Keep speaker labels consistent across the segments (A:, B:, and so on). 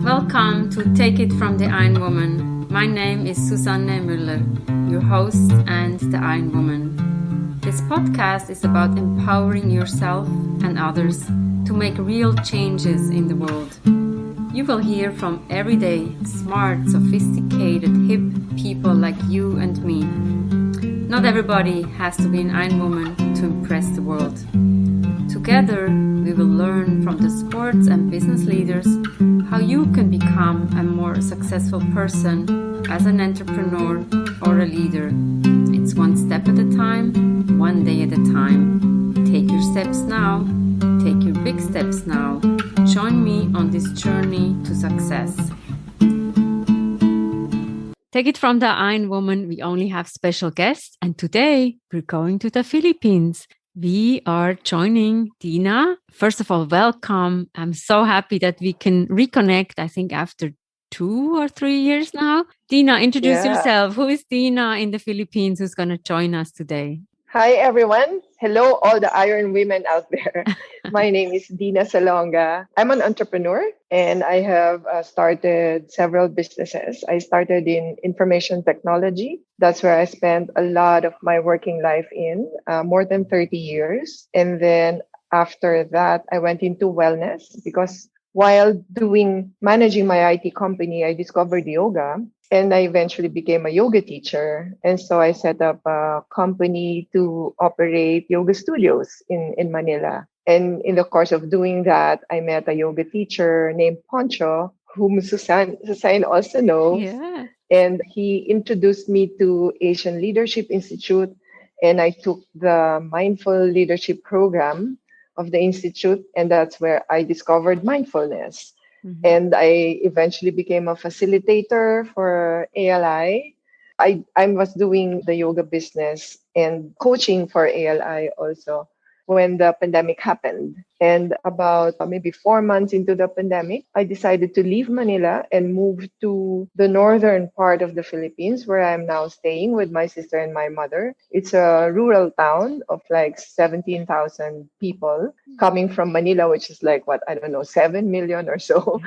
A: Welcome to Take It from the Iron Woman. My name is Susanne Müller, your host and the Iron Woman. This podcast is about empowering yourself and others to make real changes in the world. You will hear from everyday, smart, sophisticated, hip people like you and me. Not everybody has to be an Iron Woman to impress the world. Together, we will learn from the sports and business leaders how you can become a more successful person as an entrepreneur or a leader. It's one step at a time, one day at a time. Take your steps now. Take your big steps now. Join me on this journey to success. Take it from the Iron Woman. We only have special guests, and today we're going to the Philippines. We are joining Dinah. First of all, welcome. I'm so happy that we can reconnect, I think after 2 or 3 years now. Dinah, introduce yourself. Who is Dinah in the Philippines who's going to join us today?
B: Hi, everyone. Hello, all the Iron women out there. My name is Dinah Salonga. I'm an entrepreneur and I have started several businesses. I started in information technology. That's where I spent a lot of my working life in, more than 30 years. And then after that, I went into wellness because while managing my IT company, I discovered yoga. And I eventually became a yoga teacher. And so I set up a company to operate yoga studios in Manila. And in the course of doing that, I met a yoga teacher named Poncho, whom Susanne also knows.
A: Yeah.
B: And he introduced me to Asian Leadership Institute. And I took the Mindful Leadership program of the Institute. And that's where I discovered mindfulness. Mm-hmm. And I eventually became a facilitator for ALI. I was doing the yoga business and coaching for ALI also when the pandemic happened. And about maybe 4 months into the pandemic, I decided to leave Manila and move to the northern part of the Philippines, where I'm now staying with my sister and my mother. It's a rural town of like 17,000 people coming from Manila, which is like, 7 million or so.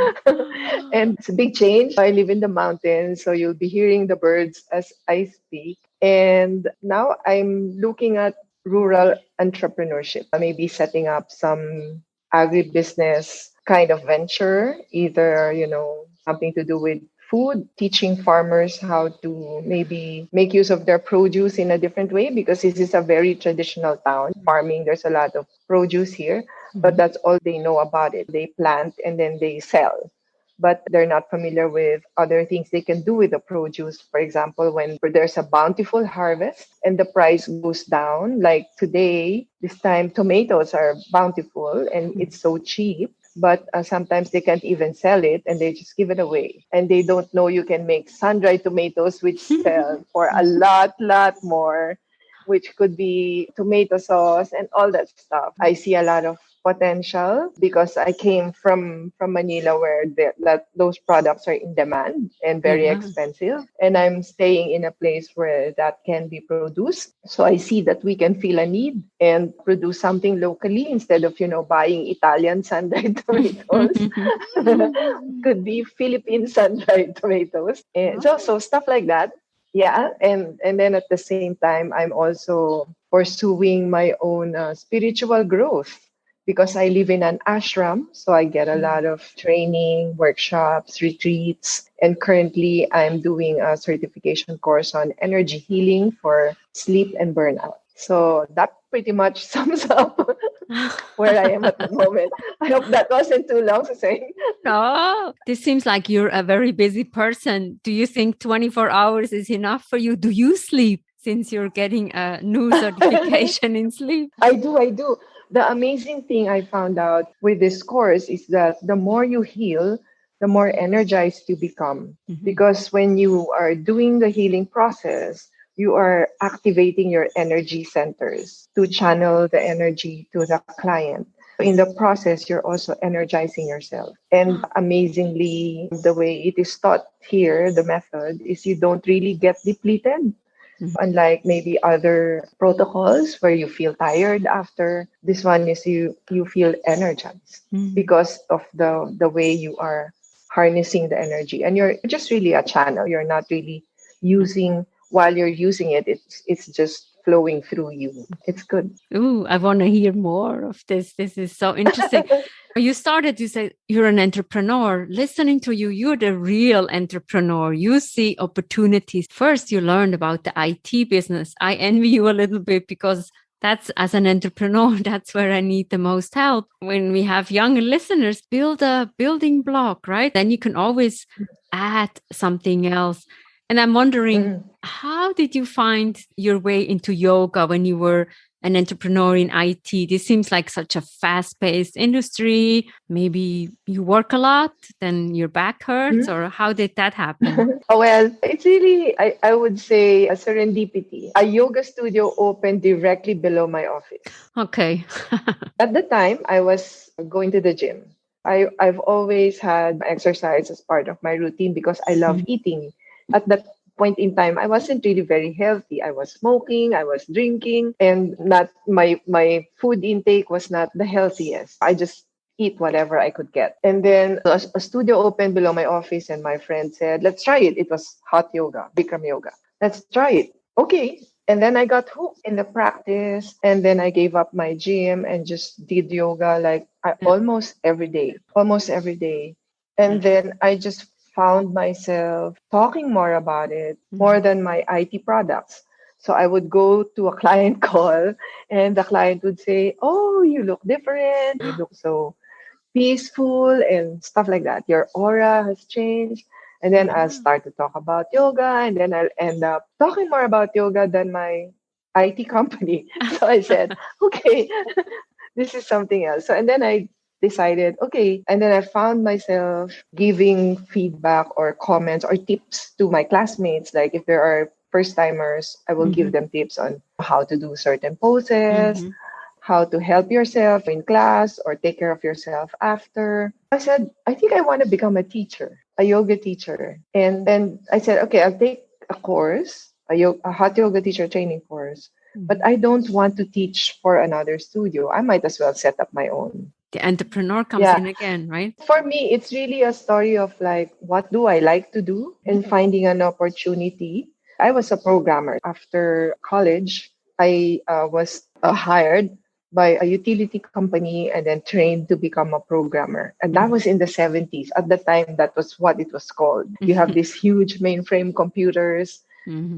B: And it's a big change. I live in the mountains, so you'll be hearing the birds as I speak. And now I'm looking at rural entrepreneurship, maybe setting up some agribusiness kind of venture, either, something to do with food, teaching farmers how to maybe make use of their produce in a different way, because this is a very traditional town. Farming, there's a lot of produce here, but that's all they know about it. They plant and then they sell. But they're not familiar with other things they can do with the produce. For example, when there's a bountiful harvest and the price goes down, like today, this time tomatoes are bountiful and it's so cheap, but sometimes they can't even sell it and they just give it away. And they don't know you can make sun-dried tomatoes, which sell for a lot more, which could be tomato sauce and all that stuff. I see a lot of potential because I came from Manila, where those products are in demand and very expensive. And I'm staying in a place where that can be produced. So I see that we can feel a need and produce something locally instead of, buying Italian sun-dried tomatoes. Could be Philippine sun-dried tomatoes. And so stuff like that. Yeah. And then at the same time, I'm also pursuing my own spiritual growth, because I live in an ashram. So I get a lot of training, workshops, retreats. And currently I'm doing a certification course on energy healing for sleep and burnout. So that pretty much sums up where I am at the moment. I hope that wasn't too long to say.
A: No, this seems like you're a very busy person. Do you think 24 hours is enough for you? Do you sleep, since you're getting a new certification in sleep?
B: I do. The amazing thing I found out with this course is that the more you heal, the more energized you become. Mm-hmm. Because when you are doing the healing process, you are activating your energy centers to channel the energy to the client. In the process, you're also energizing yourself. And amazingly, the way it is taught here, the method is you don't really get depleted. Unlike maybe other protocols where you feel tired after, this one is you feel energized because of the way you are harnessing the energy, and you're just really a channel. You're not really using while you're using it. It's just flowing through you. It's good.
A: Ooh, I want to hear more of this. This is so interesting. You started, you say you're an entrepreneur. Listening to you, you're the real entrepreneur. You see opportunities. First, you learned about the IT business. I envy you a little bit because that's, as an entrepreneur, that's where I need the most help. When we have young listeners, build a building block, right? Then you can always add something else. And I'm wondering, how did you find your way into yoga when you were an entrepreneur in IT? This seems like such a fast-paced industry. Maybe you work a lot, then your back hurts, or how did that happen?
B: Well, it's really, I would say, a serendipity. A yoga studio opened directly below my office.
A: Okay.
B: At the time, I was going to the gym. I've always had exercise as part of my routine because I love eating. At that point in time, I wasn't really very healthy. I was smoking, I was drinking, and not my food intake was not the healthiest. I just eat whatever I could get. And then a studio opened below my office, and my friend said, "Let's try it." It was hot yoga, Bikram yoga. Let's try it. Okay. And then I got hooked in the practice. And then I gave up my gym and just did yoga like almost every day, almost every day. And then I just found myself talking more about it, more than my IT products. So I would go to a client call and the client would say, "Oh, you look different. You look so peaceful," and stuff like that. Your aura has changed. And then I'll start to talk about yoga, and then I'll end up talking more about yoga than my IT company. So I said, okay, this is something else. So, and then I decided, okay, and then I found myself giving feedback or comments or tips to my classmates. Like if there are first timers, I will give them tips on how to do certain poses, how to help yourself in class or take care of yourself after. I said, I think I want to become a teacher, a yoga teacher. And then I said, okay, I'll take a course, a hot yoga teacher training course, but I don't want to teach for another studio. I might as well set up my own.
A: The entrepreneur comes in again, right?
B: For me, it's really a story of like, what do I like to do and finding an opportunity. I was a programmer. After college, I was hired by a utility company and then trained to become a programmer. And that was in the 70s. At the time, that was what it was called. You have these huge mainframe computers,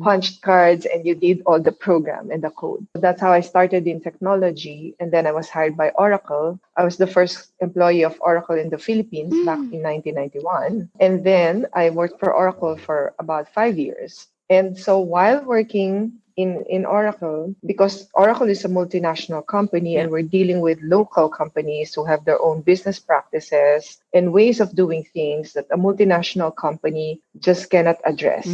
B: punched cards, and you did all the program and the code. That's how I started in technology. And then I was hired by Oracle. I was the first employee of Oracle in the Philippines back in 1991. And then I worked for Oracle for about 5 years. And so while working in Oracle, because Oracle is a multinational company and we're dealing with local companies who have their own business practices and ways of doing things that a multinational company just cannot address,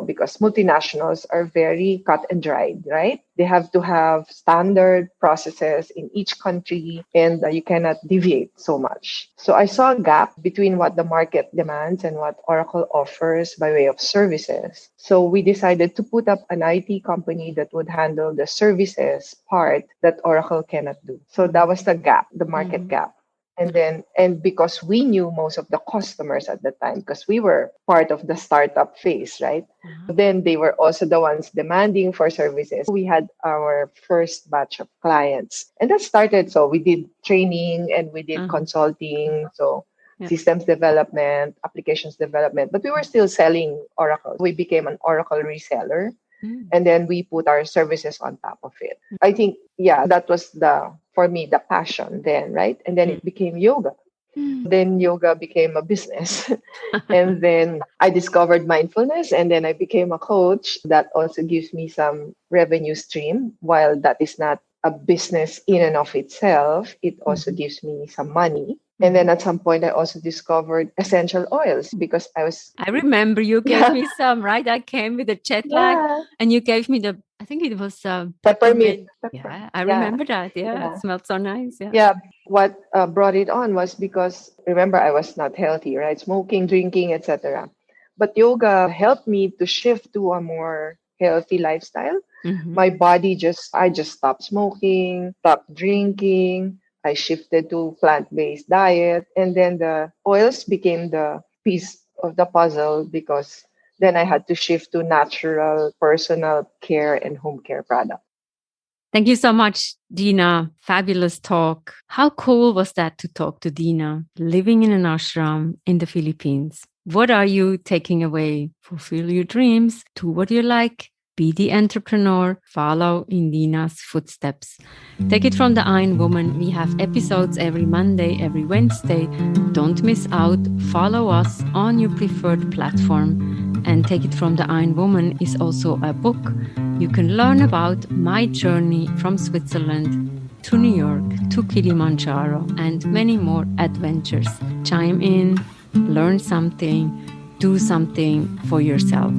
B: because multinationals are very cut and dried, right? They have to have standard processes in each country and you cannot deviate so much. So I saw a gap between what the market demands and what Oracle offers by way of services. So we decided to put up an IT company that would handle the services part that Oracle cannot do. So that was the gap, the market gap. And because we knew most of the customers at the time, because we were part of the startup phase, right? Then they were also the ones demanding for services. We had our first batch of clients. And that started, so we did training and we did consulting. So systems development, applications development, but we were still selling Oracle. We became an Oracle reseller. And then we put our services on top of it. I think, that was for me, the passion then, right? And then it became yoga. Then yoga became a business. And then I discovered mindfulness and then I became a coach. That also gives me some revenue stream. While that is not a business in and of itself, it also gives me some money. And then at some point, I also discovered essential oils because I
A: remember you gave me some, right? I came with a jet lag and you gave me I think it was
B: peppermint.
A: Yeah, I remember that. Yeah, it smelled so nice.
B: Yeah. What brought it on was because, remember, I was not healthy, right? Smoking, drinking, etc. But yoga helped me to shift to a more healthy lifestyle.
A: Mm-hmm.
B: My body I just stopped smoking, stopped drinking. I shifted to plant-based diet, and then the oils became the piece of the puzzle because then I had to shift to natural personal care and home care products.
A: Thank you so much, Dinah. Fabulous talk. How cool was that to talk to Dinah, living in an ashram in the Philippines? What are you taking away? Fulfill your dreams, do what you like, be the entrepreneur, follow in Dinah's footsteps. Take it from the Iron Woman. We have episodes every Monday, every Wednesday. Don't miss out. Follow us on your preferred platform. And Take It From the Iron Woman is also a book. You can learn about my journey from Switzerland to New York to Kilimanjaro and many more adventures. Chime in, learn something, do something for yourself.